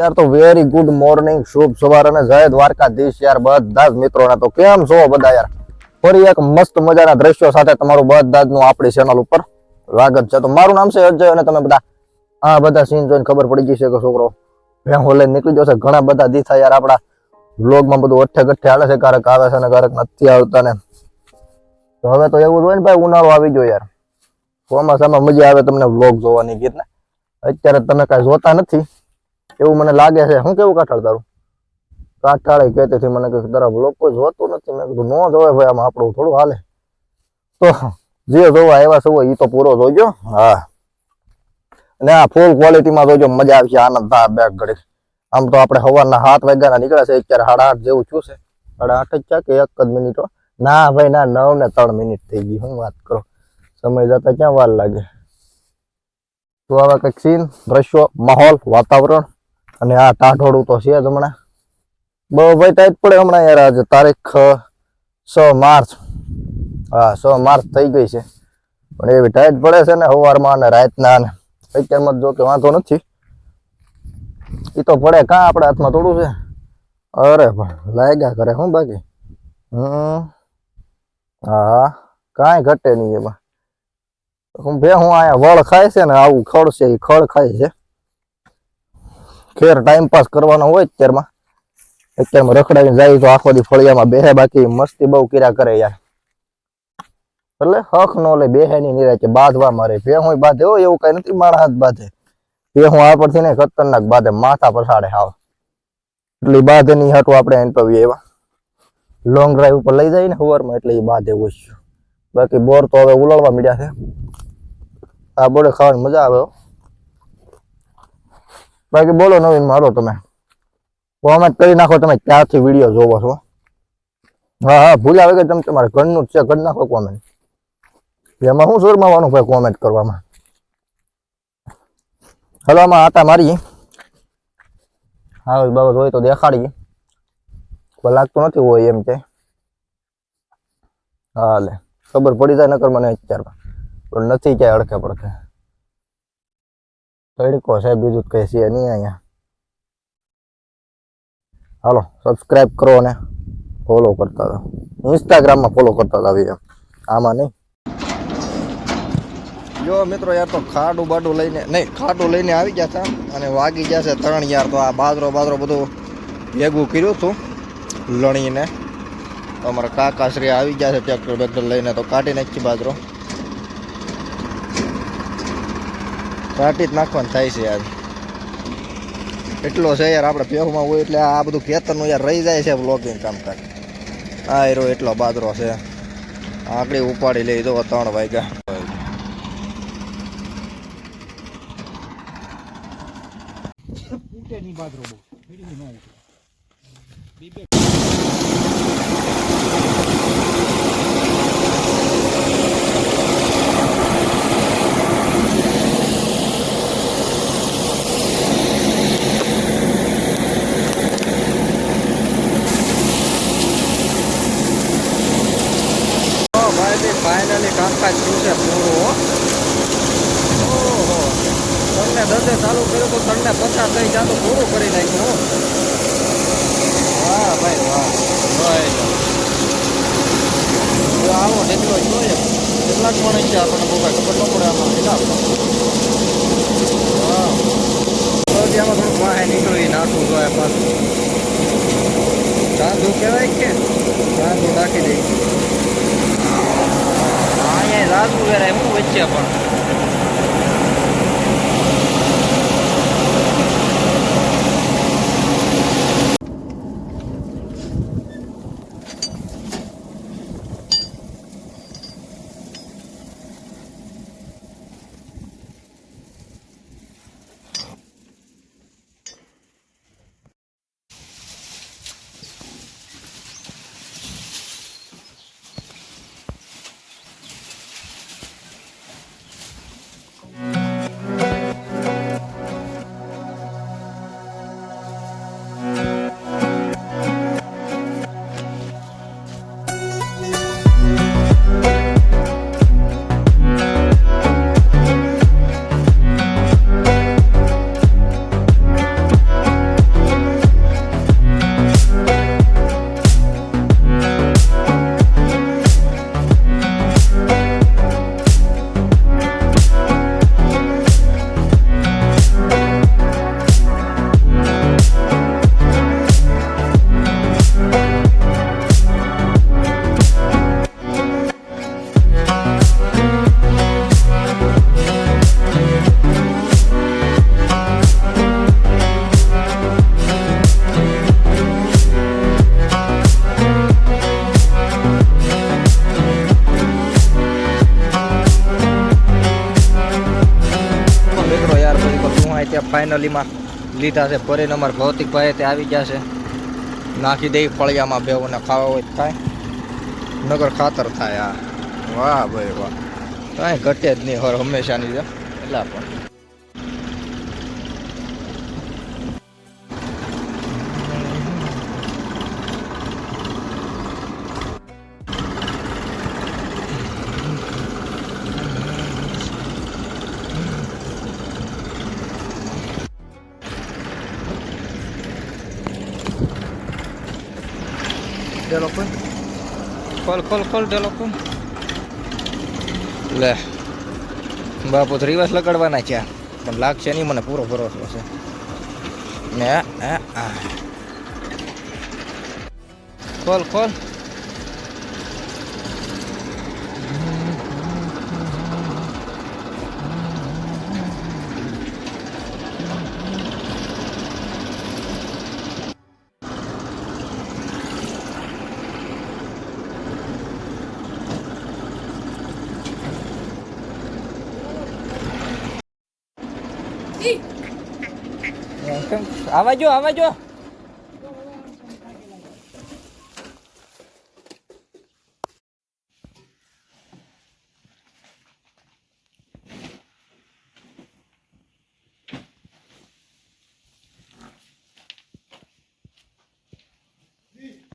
યાર તો very good morning, શુભ સવાર અને જય દ્વારકાધીશ યાર બધા જ મિત્રોને. તો કેમ છો બધા યાર? ફરી એક મસ્ત મજાના દ્રશ્યો સાથે તમારું બધા જ નું આપણી ચેનલ ઉપર સ્વાગત છે. તો મારું નામ છે અજય અને તમે બધા આ બધા સીન જોઈને ખબર પડી જશે કે છોકરો ભેંસો લઈને નીકળી જશે. ઘણા બધા દીથા યાર આપણા વ્લોગમાં બધું અઠ્ઠે ગઠ્ઠે હાલે છે, ક્યારેક આવે છે ને ક્યારેક નથી આવતા ને. તો હવે તો એવું જ હોય ને ભાઈ, ઉનાળો આવી ગયો યાર, ચોમાસામાં મજા આવે તમને વ્લોગ જોવાની. ગીત ને અત્યારે તમે કઈ જોતા નથી એવું મને લાગે છે. શું કેવું કાઠાળ તારું? કાઠાળે કહેતી હતી મને કે તારા વ્લોગ કોઈ જોતું નથી. મેં કીધું ન જોવે ભાઈ, આમાં આપણું થોડું હાલે. તો જે જોવા આવ્યા છે એ તો પૂરો જોઈજો. હા, અને આ ફૂલ ક્વોલિટીમાં જોજો, મજા આવશે, આનંદ થાય બેક ઘડી. આમ તો આપણે સવારના 7 વાગ્યાના નીકળ્યા છે, અત્યારે 8:30 જેવું થયું છે. 8:30 જ છે કે 1 જ મિનિટો? ના ભાઈ ના, 9 ને 3 મિનિટ થઈ ગઈ. શું વાત કરો, સમય જતા ક્યાં વાર લાગે. તો આવા કંઈક સીન, દ્રશ્યો, માહોલ, વાતાવરણ અને આ ટાઢોળું તો છે જ હમણાં. બહુ ભાઈ ટાઈટ પડે હમણાં યાર. આજે તારીખ 6 માર્ચ. હા, 6 માર્ચ થઈ ગઈ છે, પણ એવી ટાઈટ પડે છે ને સવારમાં અને રાતના. અને અત્યારમાં જો કે વાંધો નથી, એ તો પડે કાં આપણા હાથમાં થોડું છે. અરે પણ લાગ્યા કરે શું બાકી. હા, કાંઈ ઘટે નહીં એમાં. હું આયા વળ ખાય છે ને આવું ખડ છે, એ ખડ ખાય છે. ખેર ટાઈમ પાસ કરવાનો હોય અત્યારમાં રખડાવીને જાય તો આખો દી ફળિયામાં બેહે. બાકી મસ્તી બહુ કર્યા કરે યાર, એટલે હક નો લે, બેહે ની નિરાય બાંધવા મારે. ભેહું બાંધે હો, એવું કઈ નથી, મારા હાથ બાંધે. ભેહું આ પરથી ને ખતરનાક બાંધે, માથા પછાડે હાવ. એટલે બાંધે ની હાટું આપણે એન્ટરવ્યુ એવા લોંગ ડ્રાઈવ ઉપર લઈ જાય ને સવારમાં, એટલે એ બાંધે ઓછું. બાકી બોર તો હવે ઉલળવા મળ્યા છે. આ બોડે ખાવાની મજા આવે. બાકી બોલો નવીન મારો, તમે કોમેન્ટ કરી નાખો તમે ક્યાંથી વિડીયો જોવો છો. હા હા, ભૂલ આવે કે તમે તમારે ઘરનું જ છે, કરી નાખો કોમેન્ટ. એમાં શું શોરમાવાનું ભાઈ કોમેન્ટ કરવામાં. હલો, આમાં આટા મારી હા બાબત હોય તો દેખાડી. કોઈ લાગતું નથી હોય એમ કે હા લે, ખબર પડી જાય નકર મને અત્યારમાં. પણ નથી ક્યાંય અડખે પડખે. તડકો છે, બીજું કઈ છે નહીં અહીંયા. હાલો સબસ્ક્રાઈબ કરો અને ફોલો કરતા હતા. ઇન્સ્ટાગ્રામમાં ફોલો કરતા હતા એમ, આમાં નહીં. જો મિત્રો યાર, તો ખાડું બાડું લઈને નહીં, ખાડું લઈને આવી ગયા હતા અને વાગી ગયા છે 3 યાર. તો આ બાજરો બધું ભેગું કર્યું હતું લણીને. તો અમારા કાકાશ્રી આવી ગયા છે ટ્રેક્ટર બેક્ટર લઈને, તો કાઢી નાખી બાજરો. કાઢી જ નાખવાનું થાય છે યાર, એટલો છે યાર. આપણે પેહુમાં હોય એટલે આ બધું ખેતરનું યાર રહી જાય છે બ્લોગિંગ કામકાજ. આ એરો એટલો બાજરો છે, આકડી ઉપાડી લઈ દો 3 વાગ્યા. ફાઇનલી કામકાજ થયું છે પૂરું. ઓહો, તમને 10 ચાલુ કર્યું તો તમને 50 થઈ જતું પૂરું કરી નાખ્યું. વાહ ભાઈ વાહ ભાઈ. આવો ઢેકલો જોઈએ, કેટલાક પણ છે આપણને બહુ કાંઈ ખબર ન પડે આમાં. હિસાબ હા, આમાં થોડુંક વાહે નીકળી નાખવું જોઈએ પાછું. સાંધું કહેવાય કે સાંધું નાખી દઈ. અહીંયા રાજુ વેરાય હું વચ્ચે પણ. ત્યાં ફાઇનલીમાં લીધા છે ભરીને. અમારા ભૌતિકભાઈ તે આવી ગયા છે. નાખી દઈ ફળિયામાં બેવને ખાવા હોય તો ખાય, નગર ખાતર થાય. આ વાહ ભાઈ વાહ, કાંઈ ઘટે જ નહીં હર હંમેશાની છે. એટલા પણ ડેલો ખોલ ખોલ ખોલ ડેલો ખોલ. લે બાપુ તો રિવર્સ લગાડવાના છે પણ લાગશે નહીં, મને પૂરો ભરોસો છે. ને ખોલ ખોલ. આવા જો આવા જો.